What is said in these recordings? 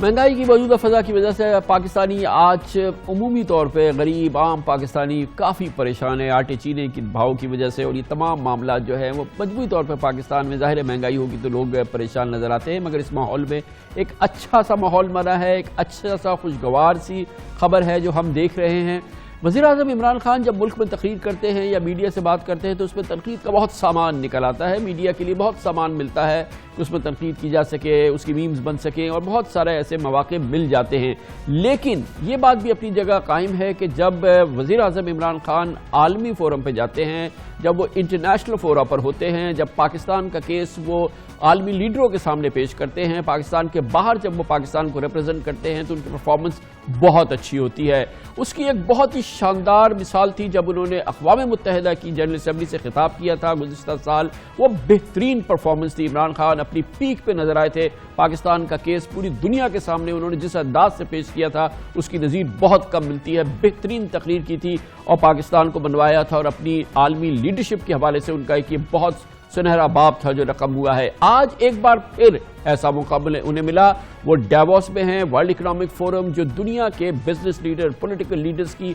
مہنگائی کی موجودہ فضا کی وجہ سے پاکستانی آج عمومی طور پہ غریب عام پاکستانی کافی پریشان ہے آٹے چینے کی بھاؤ کی وجہ سے، اور یہ تمام معاملات جو ہیں وہ مجموعی طور پہ پاکستان میں ظاہر مہنگائی ہوگی تو لوگ پریشان نظر آتے ہیں، مگر اس ماحول میں ایک اچھا سا ماحول بنا ہے، ایک اچھا سا خوشگوار سی خبر ہے جو ہم دیکھ رہے ہیں۔ وزیراعظم عمران خان جب ملک میں تقریر کرتے ہیں یا میڈیا سے بات کرتے ہیں تو اس میں تنقید کا بہت سامان نکل آتا ہے، میڈیا کے لیے بہت سامان ملتا ہے کہ اس میں تنقید کی جا سکے، اس کی میمز بن سکیں اور بہت سارے ایسے مواقع مل جاتے ہیں۔ لیکن یہ بات بھی اپنی جگہ قائم ہے کہ جب وزیراعظم عمران خان عالمی فورم پہ جاتے ہیں، جب وہ انٹرنیشنل فورم پر ہوتے ہیں، جب پاکستان کا کیس وہ عالمی لیڈروں کے سامنے پیش کرتے ہیں، پاکستان کے باہر جب وہ پاکستان کو ریپرزینٹ کرتے ہیں تو ان کی پرفارمنس بہت اچھی ہوتی ہے۔ اس کی ایک بہت ہی شاندار مثال تھی جب انہوں نے اقوام متحدہ کی جنرل اسمبلی سے خطاب کیا تھا گزشتہ سال، وہ بہترین پرفارمنس تھی۔ عمران خان اپنی پیک پہ نظر آئے تھے، پاکستان کا کیس پوری دنیا کے سامنے انہوں نے جس انداز سے پیش کیا تھا اس کی نظیر بہت کم ملتی ہے، بہترین تقریر کی تھی اور پاکستان کو بنوایا تھا، اور اپنی عالمی لیڈرشپ کے حوالے سے ان کا ایک یہ بہت سنہرا باب تھا جو رقم ہوا ہے۔ آج ایک بار پھر ایسا مقابلہ انہیں ملا، وہ ڈیووس میں ہیں، ورلڈ اکنامک فورم جو دنیا کے بزنس لیڈر پولیٹیکل لیڈرز کی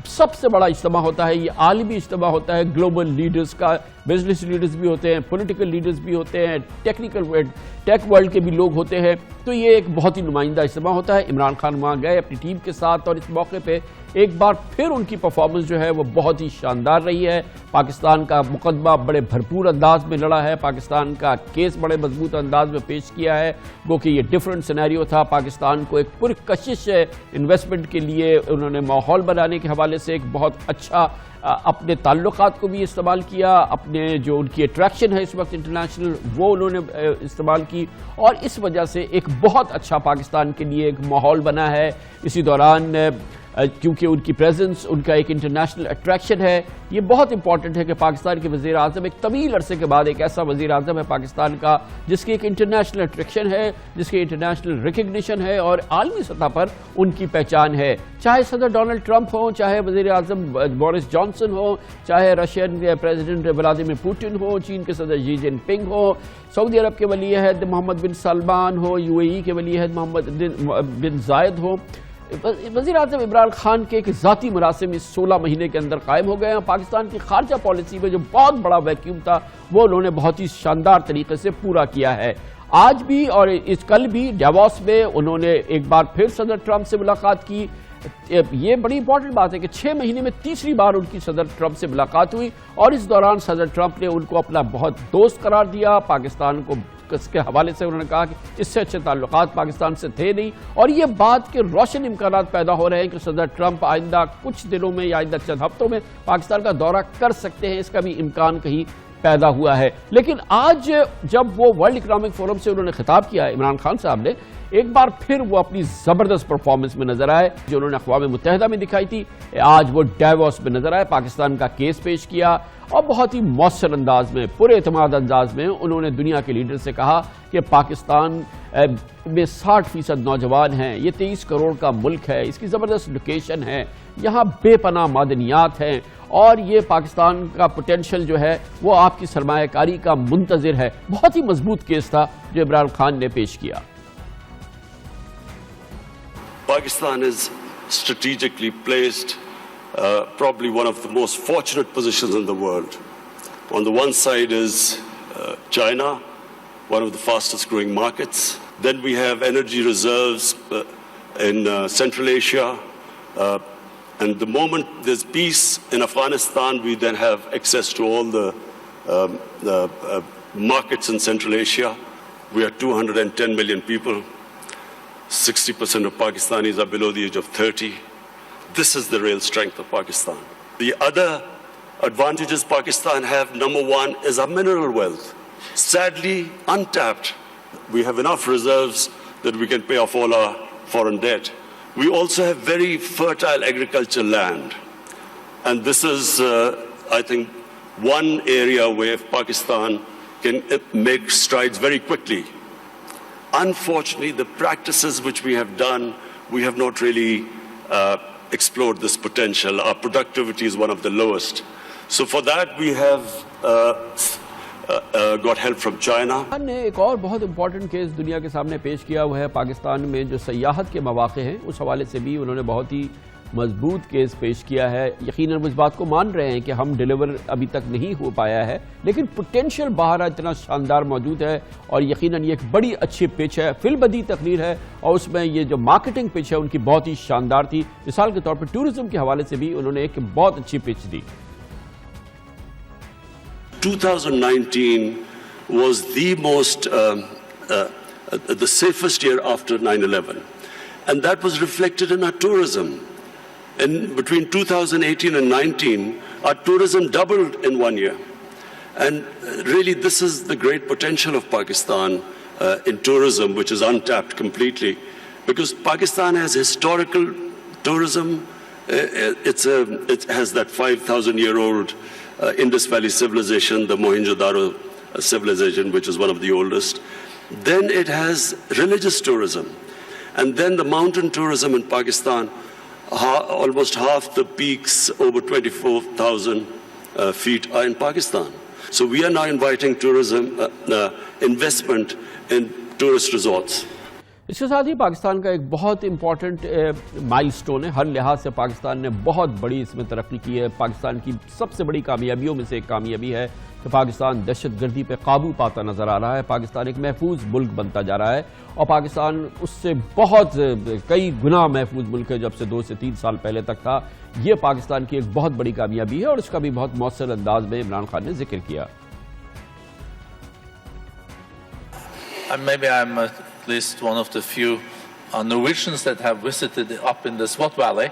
سب سے بڑا اجتماع ہوتا ہے، یہ عالمی اجتماع ہوتا ہے گلوبل لیڈرز کا، بزنس لیڈرز بھی ہوتے ہیں، پولیٹیکل لیڈرز بھی ہوتے ہیں، ٹیک ورلڈ کے بھی لوگ ہوتے ہیں، تو یہ ایک بہت ہی نمائندہ اجتماع ہوتا ہے۔ عمران خان وہاں گئے اپنی ٹیم کے ساتھ اور اس موقع پہ ایک بار پھر ان کی پرفارمنس جو ہے وہ بہت ہی شاندار رہی ہے۔ پاکستان کا مقدمہ بڑے بھرپور انداز میں لڑا ہے، پاکستان کا کیس بڑے مضبوط انداز میں پیش کیا ہے، گو کہ یہ ڈیفرنٹ سینیریو تھا۔ پاکستان کو ایک پرکشش انویسٹمنٹ کے لیے انہوں نے ماحول بنانے کے حوالے سے ایک بہت اچھا اپنے تعلقات کو بھی استعمال کیا، اپنے جو ان کی اٹریکشن ہے اس وقت انٹرنیشنل وہ انہوں نے استعمال کی، اور اس وجہ سے ایک بہت اچھا پاکستان کے لیے ایک ماحول بنا ہے۔ اسی دوران کیونکہ ان کی پریزنس ان کا ایک انٹرنیشنل اٹریکشن ہے، یہ بہت امپورٹنٹ ہے کہ پاکستان کے وزیر اعظم ایک طویل عرصے کے بعد ایک ایسا وزیر اعظم ہے پاکستان کا جس کی ایک انٹرنیشنل اٹریکشن ہے، جس کی انٹرنیشنل ریکگنیشن ہے اور عالمی سطح پر ان کی پہچان ہے۔ چاہے صدر ڈونلڈ ٹرمپ ہوں، چاہے وزیر اعظم بورس جانسن ہو، چاہے رشین پریزیڈنٹ ولادیمیر پوٹن ہو، چین کے صدر شی جن پنگ ہو، سعودی عرب کے ولی عہد محمد بن سلمان ہو، UAE کے ولی عہد محمد بن زائد ہو، وزیر اعظم عمران خان کے ایک ذاتی مراسم اس 16 مہینے کے اندر قائم ہو گئے ہیں۔ پاکستان کی خارجہ پالیسی میں جو بہت بڑا ویکیوم تھا وہ انہوں نے بہت ہی شاندار طریقے سے پورا کیا ہے۔ آج بھی اور اس کل بھی ڈیووس میں انہوں نے ایک بار پھر صدر ٹرمپ سے ملاقات کی۔ یہ بڑی امپورٹنٹ بات ہے کہ 6 مہینے میں تیسری بار ان کی صدر ٹرمپ سے ملاقات ہوئی، اور اس دوران صدر ٹرمپ نے ان کو اپنا بہت دوست قرار دیا۔ پاکستان کو اس کے حوالے سے انہوں نے کہا کہ اس سے اچھے تعلقات پاکستان سے تھے نہیں، اور یہ بات کے روشن امکانات پیدا ہو رہے ہیں کہ صدر ٹرمپ آئندہ کچھ دنوں میں یا آئندہ چند ہفتوں میں پاکستان کا دورہ کر سکتے ہیں، اس کا بھی امکان کہیں پیدا ہوا ہے۔ لیکن آج جب وہ ورلڈ اکنامک فورم سے انہوں نے خطاب کیا عمران خان صاحب نے، ایک بار پھر وہ اپنی زبردست پرفارمنس میں نظر آئے جو انہوں نے اقوام متحدہ میں دکھائی تھی۔ آج وہ ڈیووس میں نظر آئے، پاکستان کا کیس پیش کیا اور بہت ہی مؤثر انداز میں، پورے اعتماد انداز میں انہوں نے دنیا کے لیڈر سے کہا کہ پاکستان میں 60% نوجوان ہیں، یہ 23 کروڑ کا ملک ہے، اس کی زبردست لوکیشن ہے، یہاں بے پناہ معدنیات ہیں، اور یہ پاکستان کا پوٹینشل جو ہے وہ آپ کی سرمایہ کاری کا منتظر ہے۔ بہت ہی مضبوط کیس تھا جو عمران خان نے پیش کیا۔ Pakistan is strategically placed, probably one of the most fortunate positions in the world. On the one side is China, one of the fastest growing markets. Then we have energy reserves in Central Asia. And the moment there's peace in Afghanistan, we then have access to all the markets in Central Asia. We are 210 million people. 60% of Pakistanis are below the age of 30. This is the real strength of Pakistan. The other advantages Pakistan have, number one, is our mineral wealth. Sadly, untapped. We have enough reserves that we can pay off all our foreign debt. We also have very fertile agricultural land. And this is, I think, one area where Pakistan can make strides very quickly. Unfortunately, the practices which we have done, we have not really explored this potential. Our productivity is one of the lowest. So for that, we have got help from China. Pakistan ने एक और बहुत important case दुनिया के सामने पेश किया हुआ है। पाकिस्तान में जो सयाहत के मौके हैं उस हवाले से भी उन्होंने बहुत ही मजबूत केस पेश किया है। यकीनन वो इस बात को मान रहे हैं कि हम डिलीवर अभी तक नहीं हो पाया है, लेकिन पोटेंशियल बाहर इतना शानदार मौजूद है और यकीनन ये एक बड़ी अच्छी पिच है, फिल्मबदी तकरीर है और उसमें ये जो मार्केटिंग पिच है उनकी बहुत ही शानदार थी। मिसाल के तौर पर टूरिज्म के हवाले से भी उन्होंने एक बहुत अच्छी pitch the. 2019 was the safest year after 9/11, and that was reflected in our tourism. In between 2018 and 19, our tourism doubled in 1 year, and really this is the great potential of Pakistan in tourism, which is untapped completely, because Pakistan has historical tourism. It has that 5,000-year-old Indus Valley civilization, the Mohenjo-daro civilization, which is one of the oldest. Then it has religious tourism. And then the mountain tourism in Pakistan, almost half the peaks, over 24,000 feet, are in Pakistan. So we are now inviting tourism, investment in tourist resorts. इसके साथ ही पाकिस्तान का एक बहुत important milestone है। हर लिहाज से पाकिस्तान ने बहुत बड़ी इसमें तरक्की की है। पाकिस्तान की सबसे बड़ी कामयाबियों में से एक कामयाबी है कि पाकिस्तान दहशतगर्दी पे काबू पाता नजर आ रहा है। पाकिस्तान एक महफूज मुल्क बनता जा रहा है और पाकिस्तान उससे बहुत कई गुना महफूज मुल्क है जब से 2 से 3 साल पहले तक था। ये पाकिस्तान की एक बहुत बड़ी कामयाबी है और इसका भी बहुत मौसर अंदाज में इमरान खान ने जिक्र किया। Maybe I'm at least one of the few Norwegians that have visited up in the Swat Valley.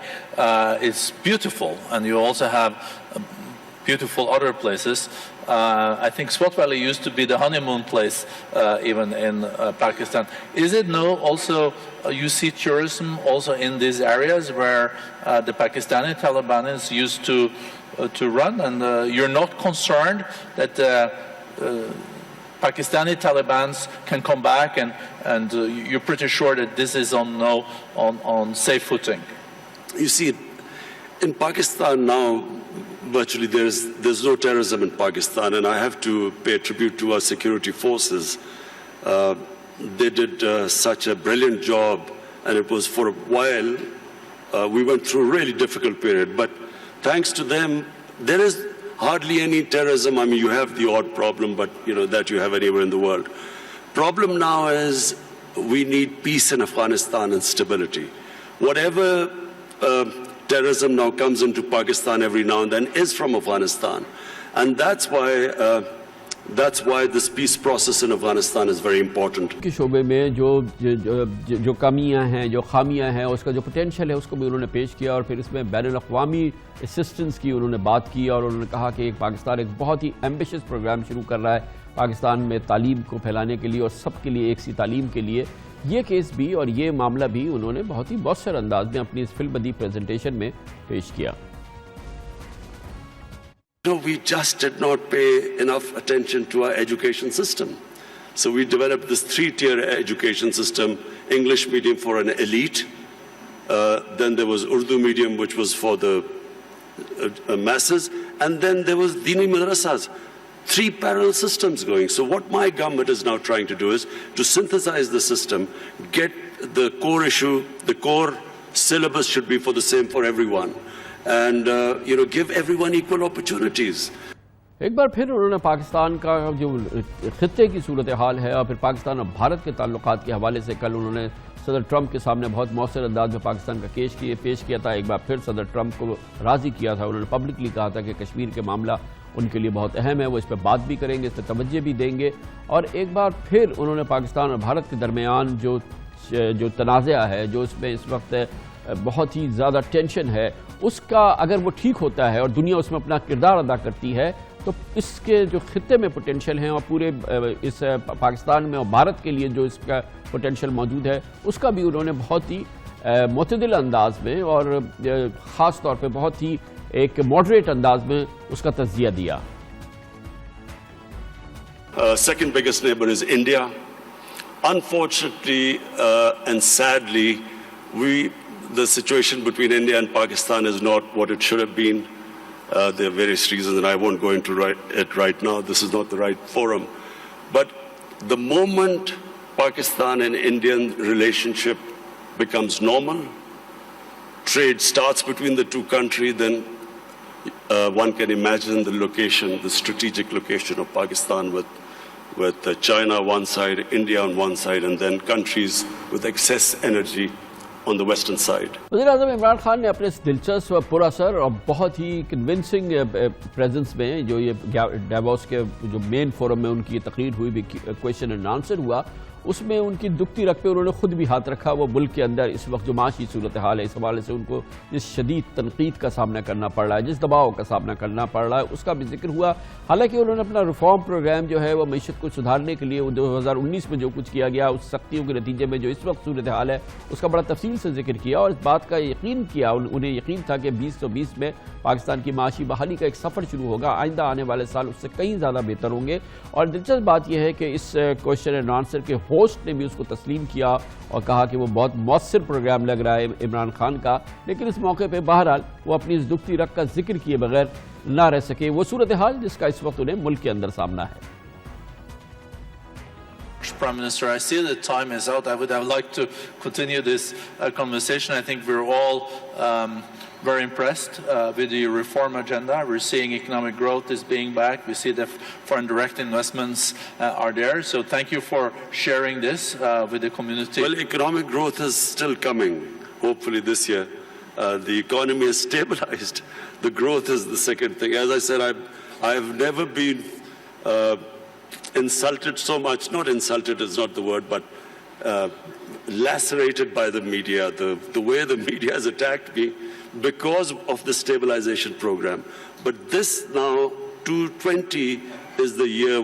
It's beautiful, and you also have beautiful other places. I think Swat Valley used to be the honeymoon place even in Pakistan. Is it now also you see tourism also in these areas where the Pakistani Taliban used to run, and you're not concerned that Pakistani Taliban can come back, and you're pretty sure that this is on safe footing? You see, in Pakistan now, virtually there's no terrorism in Pakistan, and I have to pay tribute to our security forces. They did such a brilliant job, and it was for a while we went through a really difficult period, but thanks to them, there is hardly any terrorism. I mean, you have the odd problem, but that you have anywhere in the world. Problem now is we need peace in Afghanistan and stability. Whatever terrorism now comes into Pakistan every now and then is from Afghanistan, and that's why this peace process in Afghanistan is very important. के शोबे में जो कमियां हैं, जो खामियां हैं, उसका जो पोटेंशियल है उसको भी उन्होंने पेश किया और फिर इसमें बैनुल-अक़वामी असिस्टेंस की उन्होंने बात की और उन्होंने कहा कि पाकिस्तान एक बहुत ही एम्बिशियस प्रोग्राम शुरू कर रहा है पाकिस्तान में तालीम को फैलाने के लिए और सबके लिए एक सी तालीम के लिए। ये केस भी और ये मामला भी उन्होंने बहुत ही मौसर अंदाज में अपनी इस फिल्मबदी प्रेजेंटेशन में पेश किया। No, we just did not pay enough attention to our education system. So we developed this 3-tier education system: English medium for an elite, then there was Urdu medium, which was for the masses, and then there was Dini madrasas. 3 parallel systems going. So what my government is now trying to do is to synthesize the system, get the core issue, the core syllabus should be for the same for everyone, and give everyone equal opportunities. एक बार फिर उन्होंने पाकिस्तान का जो खित्ते की सूरत हाल है और फिर पाकिस्तान और भारत के ताल्लुकात के हवाले से कल उन्होंने सदर ट्रंप के सामने बहुत मौसर अंदाज में पाकिस्तान का केस पेश किया था। एक बार फिर सदर ट्रंप को राज़ी किया था। उन्होंने पब्लिकली कहा था कि कश्मीर के मामला उनके लिए बहुत अहम है, वो इस पर बात भी करेंगे, इस पर तवज्जो भी देंगे। और एक बार फिर उन्होंने पाकिस्तान और भारत के दरमियान जो तनाज़ा है, जो इसमें इस वक्त बहुत ही ज़्यादा टेंशन है, उसका अगर वो ठीक होता है और दुनिया उसमें अपना किरदार अदा करती है तो इसके जो खित्ते में पोटेंशियल हैं और पूरे इस पाकिस्तान में और भारत के लिए जो इसका पोटेंशियल मौजूद है उसका भी उन्होंने बहुत ही मुतदिल अंदाज में और ख़ास तौर पे बहुत ही एक मॉडरेट अंदाज में उसका तज़किया दिया। Second biggest neighbor is India. Unfortunately and sadly, the situation between India and Pakistan is not what it should have been. There are various reasons, and I won't go into it right now. This is not the right forum. But the moment Pakistan and Indian relationship becomes normal, trade starts between the two countries, then one can imagine the location, the strategic location of Pakistan with China on one side, India on one side, and then countries with excess energy on the western side. वज़ीर-ए-आज़म इमरान खान ने अपने इस दिलचस्प, पुरअसर और बहुत ही convincing presence में जो ये डेवोस के जो मेन फोरम में उनकी तकरीर हुई भी, क्वेश्चन एंड आंसर हुआ, उसमें उनकी दुखती रख पे उन्होंने खुद भी हाथ रखा। वो मुल्क के अंदर इस वक्त जो माशी सूरत हाल है, इस हवाले से उनको जिस शदीद तनकीद का सामना करना पड़ रहा है, जिस दबाव का सामना करना पड़ रहा है, उसका भी जिक्र हुआ। हालांकि उन्होंने अपना रिफॉर्म प्रोग्राम जो है वो मईशत को सुधारने के लिए 2019 में जो कुछ किया गया, उस सख्तियों के नतीजे में जो इस वक्त सूरत हाल है, उसका बड़ा तफसील से जिक्र किया और इस बात का यकीन किया, उन्हें यकीन था कि 2020 में पाकिस्तान की माशी बहाली का एक सफ़र शुरू होगा, आइंदा आने वाले साल उससे कहीं ज़्यादा बेहतर होंगे। और दिलचस्प बात यह है कि इस क्वेश्चन एंड आंसर के होस्ट ने भी उसको तस्लीम किया और कहा कि वो बहुत मौसर प्रोग्राम लग रहा है इमरान खान का, लेकिन इस मौके पे बहरहाल वो अपनी इस दुखती रख का जिक्र किए बगैर ना रह सके। वो सूरत हाल जिसका इस वक्त उन्हें मुल्क के अंदर सामना है। Prime Minister, I see that time is out. I would have liked to continue this conversation. I think we're all very impressed with the reform agenda. We're seeing economic growth is being back. We see that foreign direct investments are there. So thank you for sharing this with the community. Well, economic growth is still coming, hopefully this year. The economy is stabilized. The growth is the second thing. As I said, I have never been insulted so much. Not insulted is not the word, but lacerated by the media. The way the media has attacked me because of the stabilization program. But this now, 2020, is the year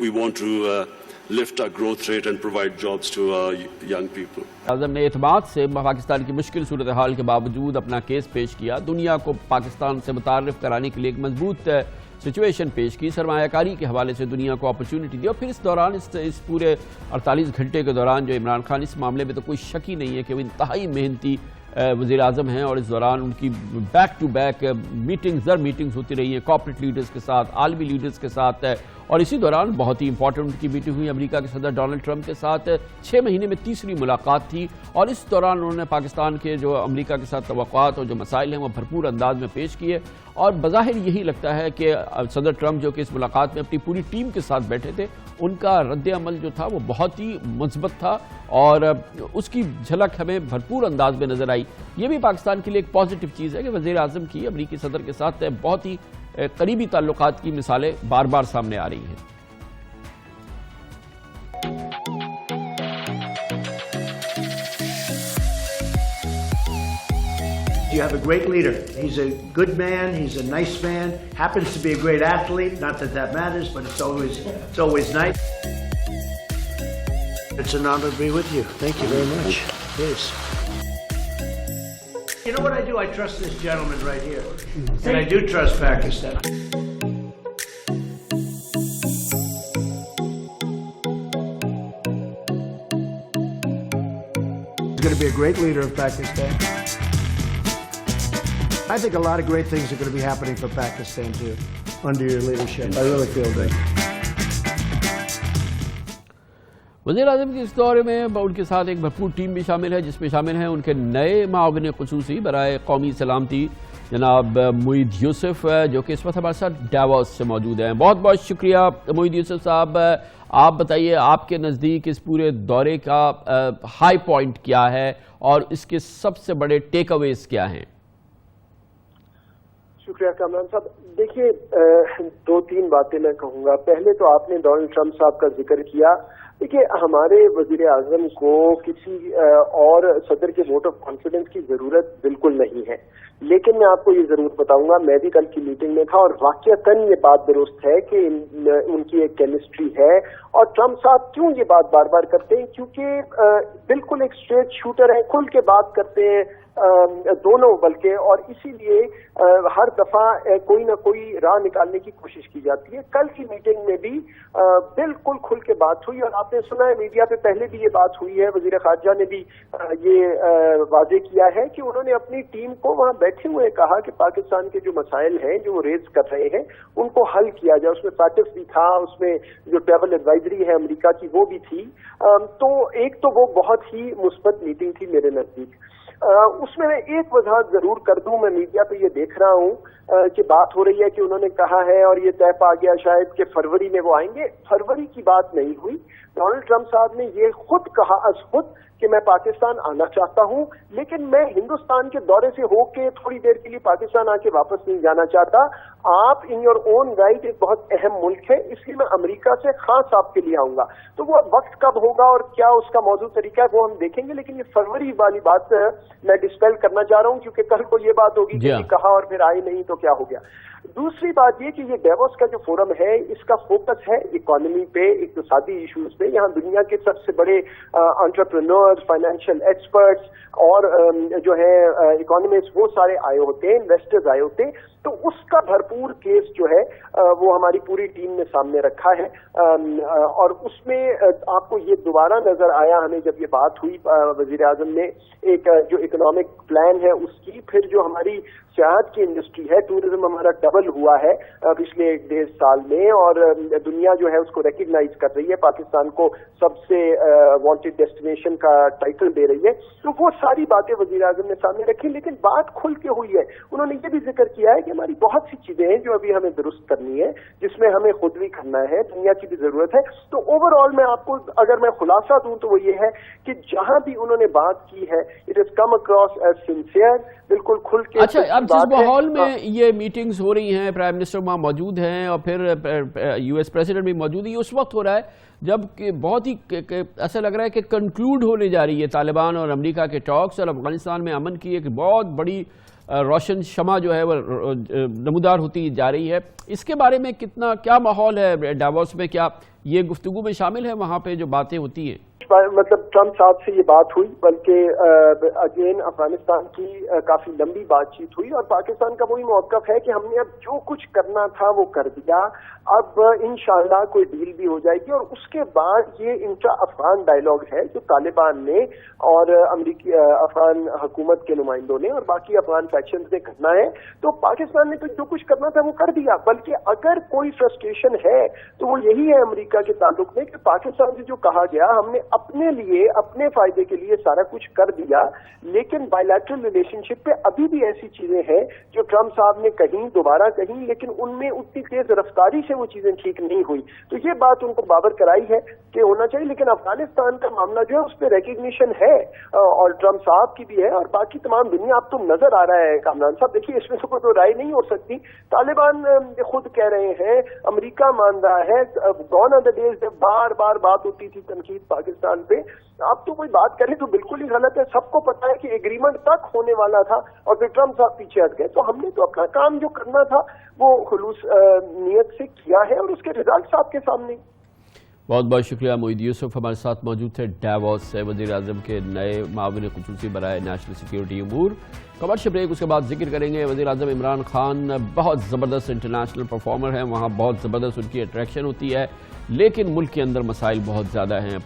we want to lift our growth rate and provide jobs to our young people. आज़म ने एतमाद से पाकिस्तान की मुश्किल सूरत हाल के बावजूद अपना case पेश किया, दुनिया को पाकिस्तान से मुतारिफ कराने के लिए एक मजबूत सिचुएशन पेश की, सरमायाकारी के हवाले से दुनिया को अपॉर्चुनिटी दी। और फिर इस दौरान इस पूरे 48 घंटे के दौरान जो इमरान खान, इस मामले में तो कोई शक ही नहीं है कि वो इंतहाई मेहनती वज़ीर आज़म हैं और इस दौरान उनकी बैक टू बैक मीटिंग्स होती रही हैं कॉर्पोरेट लीडर्स के साथ, आलमी लीडर्स के साथ। और इसी दौरान बहुत ही इंपॉर्टेंट उनकी मीटिंग हुई अमेरिका के सदर डोनाल्ड ट्रंप के साथ, 6 महीने में तीसरी मुलाकात थी। और इस दौरान उन्होंने पाकिस्तान के जो अमेरिका के साथ तवक्कुआत और जो मसाइल हैं वो भरपूर अंदाज में पेश किए। और बज़ाहिर यही लगता है कि सदर ट्रंप जो कि इस मुलाकात में अपनी पूरी टीम के साथ बैठे थे, उनका रद्द अमल जो था वो बहुत ही मुस्बत था और उसकी झलक हमें भरपूर अंदाज में नज़र आई। ये भी पाकिस्तान के लिए एक पॉजिटिव चीज़ है कि वज़ीर आज़म की अमेरिकी सदर के साथ बहुत ही करीबी ताल्लुकात की मिसालें बार बार सामने आ रही हैं। You have a great leader. He's a good man. He's a nice man. Happens to be a great athlete. Not that that matters, but it's always nice. It's an honor to be with you. Thank you very much. Yes. You know what I do? I trust this gentleman right here, and I do trust Pakistan. He's going to be a great leader of Pakistan. I think a lot of great things are going to be happening for Pakistan too, under your leadership. I really feel that. वज़ीर आज़म के इस दौरे में उनके साथ एक भरपूर team भी शामिल है, जिसमें शामिल हैं उनके नए माविन ख़ुसूसी बराए कौमी सलामती जनाब मोईद यूसुफ, जो कि इस वक्त हमारे साथ डेवोस से मौजूद हैं। बहुत बहुत शुक्रिया मोईद यूसुफ साहब। आप बताइए आपके नज़दीक इस पूरे दौरे का हाई पॉइंट क्या है और इसके सबसे बड़े टेक अवेज क्या हैं? शुक्रिया कामरान साहब। देखिए, 2-3 बातें मैं कहूँगा। पहले तो आपने डोनाल्ड ट्रंप साहब का जिक्र किया। देखिए, हमारे वजीर आजम को किसी और सदर के वोट ऑफ कॉन्फिडेंस की जरूरत बिल्कुल नहीं है, लेकिन मैं आपको ये जरूर बताऊंगा, मैं भी कल की मीटिंग में था और वाकईतन ये बात दुरुस्त है कि उनकी एक केमिस्ट्री है। और ट्रंप साहब क्यों ये बात बार बार करते हैं? क्योंकि बिल्कुल एक स्ट्रेट शूटर है, खुल के बात करते हैं दोनों, बल्कि और इसीलिए हर दफा कोई ना कोई राह निकालने की कोशिश की जाती है। कल की मीटिंग में भी बिल्कुल खुल के बात हुई और आपने आपने सुना है मीडिया पे पहले भी ये बात हुई है, वजीर खारजा ने भी ये वाजे किया है कि उन्होंने अपनी टीम को वहां बैठे हुए कहा कि पाकिस्तान के जो मसाइल हैं जो वो रेज कर रहे हैं उनको हल किया जाए। उसमें फाटिफ भी था, उसमें जो ट्रैवल एडवाइजरी है अमेरिका की वो भी थी। तो एक तो वो बहुत ही मुस्बत मीटिंग थी मेरे नजदीक। उसमें मैं एक वजाहत जरूर कर दूं, मैं मीडिया पे ये देख रहा हूं कि बात हो रही है कि उन्होंने कहा है और ये तय पा गया शायद कि फरवरी में वो आएंगे। फरवरी की बात नहीं हुई। डोनाल्ड ट्रंप साहब ने ये खुद कहा खुद कि मैं पाकिस्तान आना चाहता हूं, लेकिन मैं हिंदुस्तान के दौरे से होके थोड़ी देर के लिए पाकिस्तान आके वापस नहीं जाना चाहता। आप इन योर ओन राइट एक बहुत अहम मुल्क है, इसलिए मैं अमेरिका से खास आपके लिए आऊंगा। तो वो वक्त कब होगा और क्या उसका मौजूद तरीका है वो हम देखेंगे, लेकिन ये फरवरी वाली बात मैं डिस्पेल करना चाह रहा हूं क्योंकि कल को ये बात होगी कि कहा और फिर आए नहीं तो क्या हो गया। दूसरी बात ये कि ये डेवोस का जो फोरम है इसका फोकस है इकोनॉमी पे, इक्तिसादी इश्यूज पे। यहाँ दुनिया के सबसे बड़े एंटरप्रेन्योर्स, फाइनेंशियल एक्सपर्ट्स और जो है इकोनॉमिस्ट वो सारे आए होते हैं, इन्वेस्टर्स आए होते हैं। तो उसका भरपूर केस जो है वो हमारी पूरी टीम ने सामने रखा है और उसमें आपको ये दोबारा नजर आया हमें जब ये बात हुई वजीर आजम ने एक जो इकोनॉमिक प्लान है उसकी, फिर जो हमारी सियाहत की इंडस्ट्री है, टूरिज्म हमारा डबल हुआ है पिछले 1.5 साल में और दुनिया जो है उसको रिकग्नाइज कर रही है, पाकिस्तान को सबसे वांटेड डेस्टिनेशन का टाइटल दे रही है। तो वो सारी बातें वजीर आजम ने सामने रखी, लेकिन बात खुल के हुई है। उन्होंने ये भी जिक्र किया है कि हमारी बहुत सी चीजें हैं जो अभी हमें दुरुस्त करनी है, जिसमें हमें खुद भी करना है, दुनिया की भी जरूरत है। तो ओवरऑल मैं आपको अगर मैं खुलासा दूं तो वो ये है कि जहां भी उन्होंने बात की है it is come across as sincere, बिल्कुल खुल के। अच्छा, अब जिस माहौल में ये मीटिंग्स हो रही हैं, प्राइम मिनिस्टर वहाँ मौजूद हैं और फिर यूएस प्रेसिडेंट भी मौजूद है, ये उस वक्त हो रहा है जब कि बहुत ही ऐसा लग रहा है कि कंक्लूड होने जा रही है तालिबान और अमेरिका के टॉक्स और अफगानिस्तान में अमन की एक बहुत बड़ी रोशन शमा जो है वो नमूदार होती जा रही है। इसके बारे में कितना क्या माहौल है डावोस में, क्या ये गुफ्तगू में शामिल है वहाँ पे जो बातें होती हैं? मतलब ट्रंप साहब से ये बात हुई, बल्कि अगेन अफगानिस्तान की काफी लंबी बातचीत हुई और पाकिस्तान का वही मौक़िफ़ है कि हमने अब जो कुछ करना था वो कर दिया, अब इंशाअल्लाह कोई डील भी हो जाएगी। और उसके बाद ये इंट्रा अफगान डायलॉग है जो तालिबान ने और अमरीकी अफगान हुकूमत के नुमाइंदों ने और बाकी अफगान फैक्शंस ने करना है। तो पाकिस्तान ने तो जो कुछ करना था वो कर दिया, बल्कि अगर कोई फ्रस्ट्रेशन है तो वो यही है अमरीका के ताल्लुक में कि पाकिस्तान से जो कहा गया हमने अपने लिए अपने फायदे के लिए सारा कुछ कर दिया, लेकिन बायलैटरल रिलेशनशिप पे अभी भी ऐसी चीजें हैं जो ट्रंप साहब ने कहीं दोबारा कहीं, लेकिन उनमें उतनी तेज रफ्तारी से वो चीजें ठीक नहीं हुई। तो ये बात उनको बाबर कराई है कि होना चाहिए, लेकिन अफगानिस्तान का मामला जो है उस पर रिकग्निशन है और ट्रंप साहब की भी है और बाकी तमाम दुनिया अब तो नजर आ रहा है। कामरान साहब देखिए, इसमें तो कोई राय नहीं हो सकती। तालिबान खुद कह रहे हैं, अमेरिका मान रहा है, गॉन ऑन द डेज जब बार बार बात होती थी तनकीद पाकिस्तान पे, अब तो कोई बात करे तो बिल्कुल ही गलत है। सबको पता है कि एग्रीमेंट तक होने वाला था और फिर ट्रंप साहब पीछे हट गए। तो हमने तो अपना काम जो करना था वो खुलूस नियत से किया है और उसके रिजल्ट्स आपके सामने। बहुत बहुत शुक्रिया। मोईद यूसुफ हमारे साथ मौजूद थे डावोस से, वज़ीर आज़म के नए माविन ख़ुसूसी बराए नेशनल सिक्योरिटी अमूर। कमर्शियल ब्रेक, उसके बाद जिक्र करेंगे वज़ीर आज़म इमरान खान बहुत ज़बरदस्त इंटरनेशनल परफॉर्मर हैं, वहाँ बहुत ज़बरदस्त उनकी अट्रैक्शन होती है, लेकिन मुल्क के अंदर मसाइल बहुत ज़्यादा हैं।